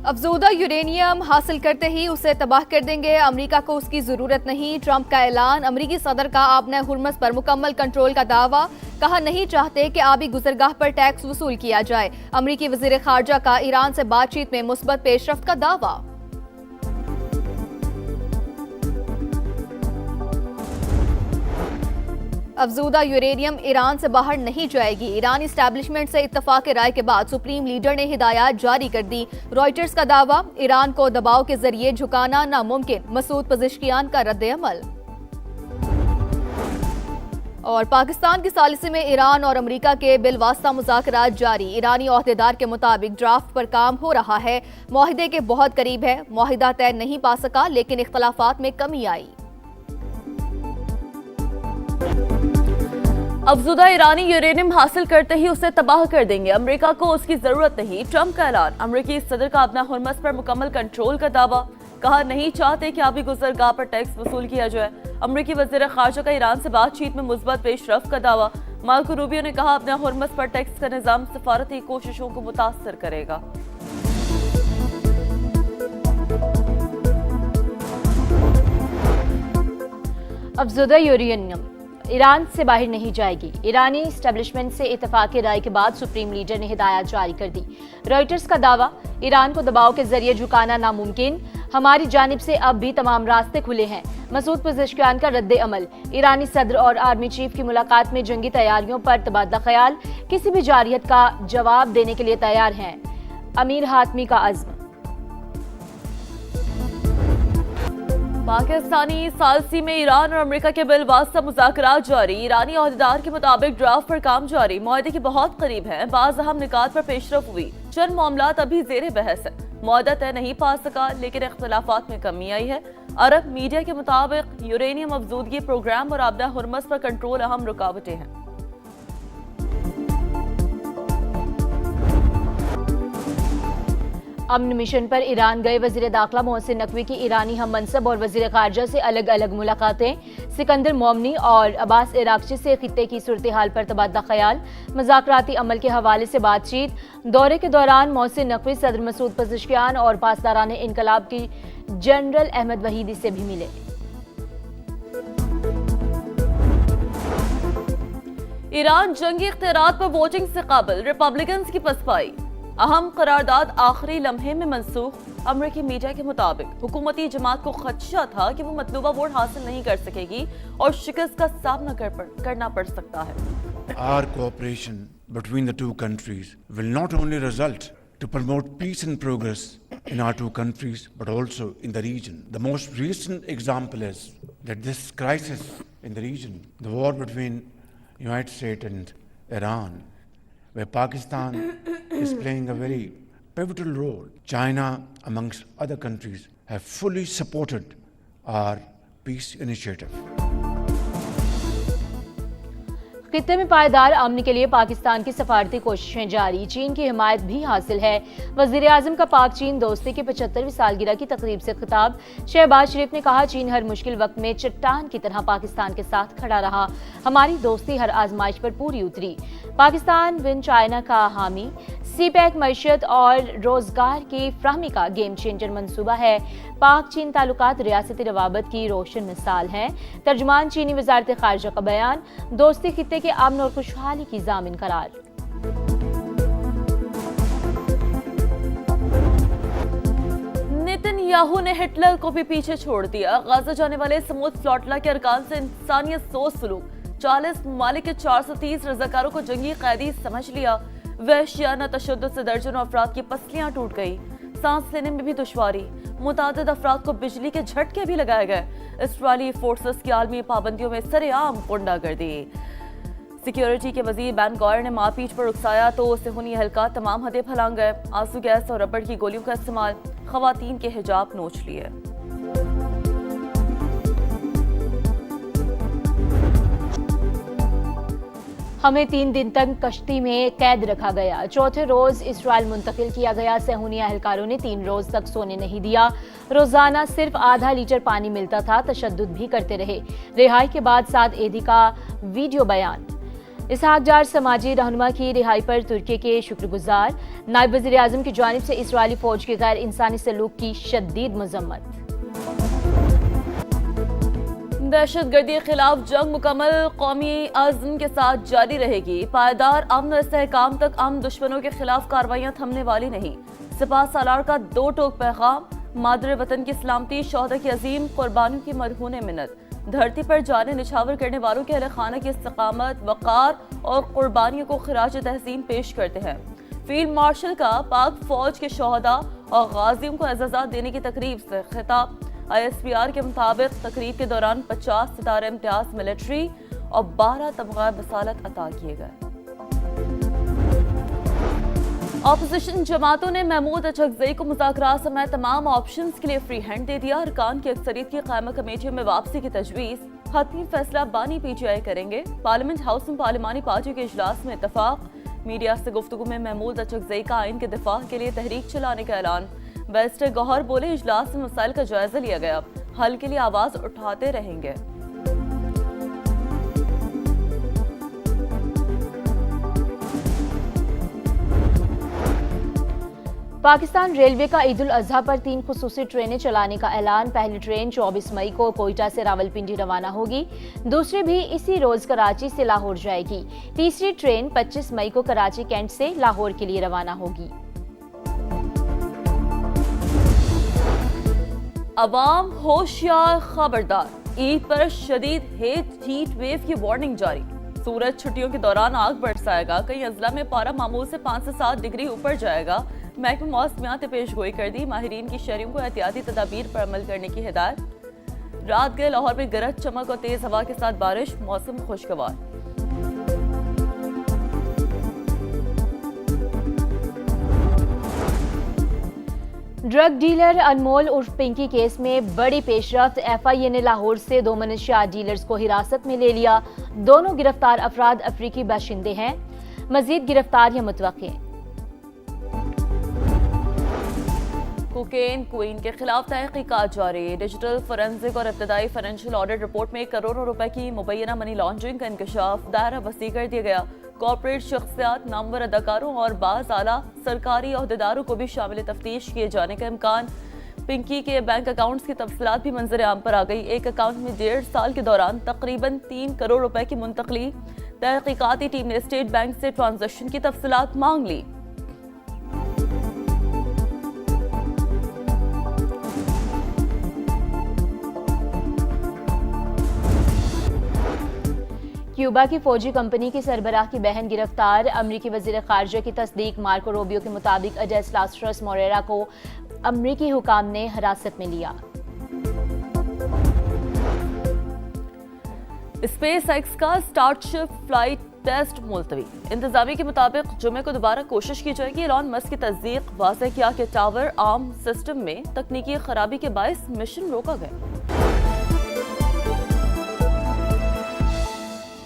अफजूदा uranium हासिल करते ही उसे तबाह कर देंगे, अमेरिका को उसकी जरूरत नहीं। ट्रंप का ऐलान। अमेरिकी सदर का आबना हुर्मुज़ पर मुकम्मल कंट्रोल का दावा। कहा नहीं चाहते कि आबी गुजरगाह पर टैक्स वसूल किया जाए। अमेरिकी वजीर खारजा का ईरान से बातचीत में मुस्बत पेशरफ्त का दावा। अफजूदा यूरेनियम ईरान से बाहर नहीं जाएगी। ईरानी एस्टैब्लिशमेंट से इत्तफाक राय के बाद सुप्रीम लीडर ने हिदायत जारी कर दी। रॉयटर्स का दावा, ईरान को दबाव के जरिए झुकाना नामुमकिन। मसूद पज़ेश्कियान का रद्द-ए-अमल। और पाकिस्तान की सालिसी में ईरान और अमेरिका के बिलवास्ता मुज़ाकरात जारी। ईरानी ओहदेदार के मुताबिक ड्राफ्ट पर काम हो रहा है, मुआहिदे के बहुत करीब है। मुआहिदा तय नहीं पा सका, लेकिन इख्तलाफात में कमी आई। अफजूदा ईरानी यूरेनियम हासिल करते ही उसे तबाह कर देंगे, अमेरिका को उसकी जरूरत नहीं। ट्रंप का ऐलान। अमेरिकी सदर का आबना हुर्मुज़ पर मुकम्मल कंट्रोल का दावा। कहा नहीं चाहते कि आबी गुजरगाह पर टैक्स वसूल किया जाए। अमेरिकी वज़ीर ख़ारजा का ईरान से बातचीत में मुस्बत पेशरफ्त का दावा। मार्को रूबियो ने कहा आबना हुर्मुज़ पर टैक्स का निज़ाम सफारती कोशिशों को मुतासर करेगा। अफजूदा यूरेनियम ईरान से बाहर नहीं जाएगी। ईरानी एस्टैब्लिशमेंट से इत्तफाक राय के बाद सुप्रीम लीडर ने हिदायत जारी कर दी। रॉयटर्स का दावा, ईरान को दबाव के जरिए झुकाना नामुमकिन। हमारी जानिब से अब भी तमाम रास्ते खुले हैं। मसूद पज़ेश्कियान का रद्द-ए-अमल। ईरानी सदर और आर्मी चीफ की मुलाकात में जंगी तैयारियों पर तबादला ख्याल। किसी भी जारियत का जवाब देने के लिए तैयार हैं। अमीर हातमी का अज़्म। पाकिस्तानी सालसी में ईरान और अमेरिका के बिलवास्ता मुज़ाकरात जारी। ईरानी ओहदेदार के मुताबिक ड्राफ्ट पर काम जारी, मुआहदे के बहुत करीब है। बाज़ अहम निकात पर पेशरफ हुई, चंद मामलात अभी ज़ेरे बहस है। मुआहदा तय नहीं पा सका, लेकिन इख्तलाफात में कमी आई है। अरब मीडिया के मुताबिक यूरेनियम अफजूदगी प्रोग्राम और आबना हुर्मुज़ पर कंट्रोल अहम रुकावटें हैं। अमन मिशन पर ईरान गए वजीर दाखिला मोहसिन नकवी की ईरानी हम मनसब और वजीर खारजा से अलग अलग मुलाकातें। सिकंदर मोमनी और अब्बास इराक्ची से खित्ते की सूरत हाल पर तबादला ख्याल। मुज़ाकराती अमल के हवाले से बातचीत। दौरे के दौरान मोहसिन नकवी सदर मसूद पज़ेश्कियान और पासदारान इनकलाब की जनरल अहमद वहीदी से भी मिले। ईरान जंगी इख्तियारात पर वोटिंग से काबिल, रिपब्लिकन की पसपाई। अहम करारदाद आखिरी लम्हे में मनसूख। अमेरिकी मीडिया के मुताबिक हुकूमती जमात को खदशा था कि वो मतलूबा वोट हासिल नहीं कर सकेगी और शिकस्त का सामना करना पड़ सकता है। Our cooperation between the two countries will not only result to promote peace and progress in our two countries, but also in the region. The most recent example is that this crisis in the region, the war between United States and Iran, where Pakistan is playing a very pivotal role. China, amongst other countries, have fully supported our peace initiative. खित्ते में पायदार अमन के लिए पाकिस्तान की सफारती कोशिशें जारी। चीन की हिमायत भी हासिल है। वज़ीर आज़म का पाक चीन दोस्ती की 75वीं सालगिरह की तकरीब से खिताब। शहबाज शरीफ ने कहा चीन हर मुश्किल वक्त में चट्टान की तरह पाकिस्तान के साथ खड़ा रहा। हमारी दोस्ती हर आजमाइश पर पूरी उतरी। पाकिस्तान विन चाइना का हामी। सी पैक मैशियत और रोजगार की फ्राहमी का गेम चेंजर मंसूबा है। पाक चीन ताल्लुकात रियासती रवाबत की रोशन मिसाल हैं। तर्जुमान चीनी वजारत खारजा का बयान। दोस्ती खित्ते के अमन और खुशहाली की जामिन करार। नेतन्याहू ने हिटलर को भी पीछे छोड़ दिया। गाजा जाने वाले समूद फ्लॉटला के अरकान से इंसानियत सोच सलूक। 40 ममालिक के 430 रज़ाकारों को जंगी कैदी समझ लिया। वहशियाना तशद्दुद से दर्जनों अफराद की पसलियां टूट गई। सांस लेने में भी दुश्वारी। मुतादिद अफराद को बिजली के झटके भी लगाए गए। इसराइली फोर्सेस की आलमी पाबंदियों में सरेआम गुंडागर्दी। सिक्योरिटी के वजीर बैन गॉयर ने मारपीट पर उकसाया तो सेहूनी एहलकार तमाम हदें फैलांग गए। आंसू गैस और रबड़ की गोलियों का इस्तेमाल। खवातीन के हिजाब नोच लिए। हमें 3 दिन तक कश्ती में कैद रखा गया। चौथे रोज इसराइल मुंतकिल किया गया। सेहूनी एहलकारों ने 3 रोज तक सोने नहीं दिया। रोजाना सिर्फ आधा लीटर पानी मिलता था। तशद्दुद भी करते रहे। रिहाई के बाद साद एदी का वीडियो बयान। इसहाक जार समाजी रहनुमा की रिहाई पर तुर्की के शुक्रगुजार। नायब वज़ीर आज़म की जानिब से इसराइली फौज के गैर इंसानी सलूक की शदीद मजम्मत। दहशतगर्दी के खिलाफ जंग मुकम्मल कौमी आज़म के साथ जारी रहेगी। पायदार अमन और इस्तेहकाम तक अमन दुश्मनों के खिलाफ कार्रवाइयाँ थमने वाली नहीं। सिपाह सालार का 2 टोक पैगाम। मादर वतन की सलामती, शोहदा की अजीम कुर्बानियों की मरहून मिन्नत। धरती पर जाने निछावर करने वालों के अहले खाना की इस्तकामत, वक़ार और कुर्बानियों को खिराज तहसीन पेश करते हैं। फील्ड मार्शल का पाक फौज के शोहदा और गाजियों को एजाज़ात देने की तकरीब से खिताब। ISPR के मुताबिक तकरीब के दौरान 50 सितारे इम्तियाज मिलिट्री और 12 तमगा बसालत अता किए गए। ऑपोजिशन जमातों ने महमूद अचकजई को मुज़ाकरात समेत तमाम ऑप्शंस के लिए फ्री हैंड दे दिया। अरकान की अक्सरियत की कायमा कमेटियों में वापसी की तजवीज़। हतमी फैसला बानी PTI करेंगे। पार्लियामेंट हाउस में पार्लिमानी पार्टियों के इजलास में इतफाक। मीडिया से गुफ्तगू में महमूद अचकजई का आइन के दिफा के लिए तहरीक चलाने का ऐलान। बैरिस्टर गौहर बोले, इजलास में मसाइल का जायजा लिया गया, हल के लिए आवाज उठाते रहेंगे। पाकिस्तान रेलवे का ईद उल अजहा पर 3 खुसूसी ट्रेनें चलाने का ऐलान। पहली ट्रेन 24 मई को कोयटा से रावलपिंडी रवाना होगी। दूसरी भी इसी रोज कराची से लाहौर जाएगी। तीसरी ट्रेन 25 मई को कराची कैंट से लाहौर के लिए रवाना होगी। अवाम होशियार, खबरदार। ईद पर शदीद हीट वेव की वार्निंग जारी। सूरज छुट्टियों के दौरान आग बरसाएगा। कई अजला में पारा मामूल से 5 से 7 डिग्री ऊपर जाएगा। महकमा मौसमियात ने पेश गोई कर दी। माहिरीन की शहरियों को एहतियाती तदाबीर पर अमल करने की हिदायत। रात गए लाहौर में गरज चमक और तेज हवा के साथ बारिश। मौसम खुशगवार। ड्रग डीलर अनमोल उर्फ पिंकी केस में बड़ी पेशरफ्त। FIA ने लाहौर से 2 मनशियात डीलर्स को हिरासत में ले लिया। दोनों गिरफ्तार अफराद अफ्रीकी बाशिंदे हैं। मजीद गिरफ्तारियां मुतवक्के। कोकेन क्वीन के खिलाफ तहकीकात जारी। डिजिटल फोरेंसिक और इब्तदाई फाइनेंशियल ऑडिट रिपोर्ट में करोड़ों रुपए की मुबैना मनी लॉन्ड्रिंग का इंकशाफ। दायरा वसी कर दिया गया। कॉर्पोरेट शख्सियात, नामवर अदाकारों और बाज़ आला सरकारी अहदेदारों को भी शामिल तफ्तीश किए जाने का इम्कान। पिंकी के बैंक अकाउंट्स की तफसीलात भी मंजर आम पर आ गई। एक अकाउंट में 1.5 साल के दौरान तकरीबन 3 करोड़ रुपए की मुंतकली। तहकीकाती टीम ने स्टेट बैंक से ट्रांजैक्शन की तफसीलात मांग ली। क्यूबा की फौजी कंपनी की सरबराह की बहन गिरफ्तार। अमरीकी वजीर खारजा की तस्दीक। मार्को रूबियो के मुताबिक अडेस लास्ट्रस मोरेरा को अमरीकी हुकाम ने हिरासत में लिया। स्पेस एक्स का स्टारशिप फ्लाइट टेस्ट मुलतवी। इंतजामिया के मुताबिक जुमे को दोबारा कोशिश की जाएगी। एलॉन मस्क की तस्दीक। वाज़ेह किया कि टावर आर्म सिस्टम में तकनीकी खराबी के बायस मिशन रोका गया।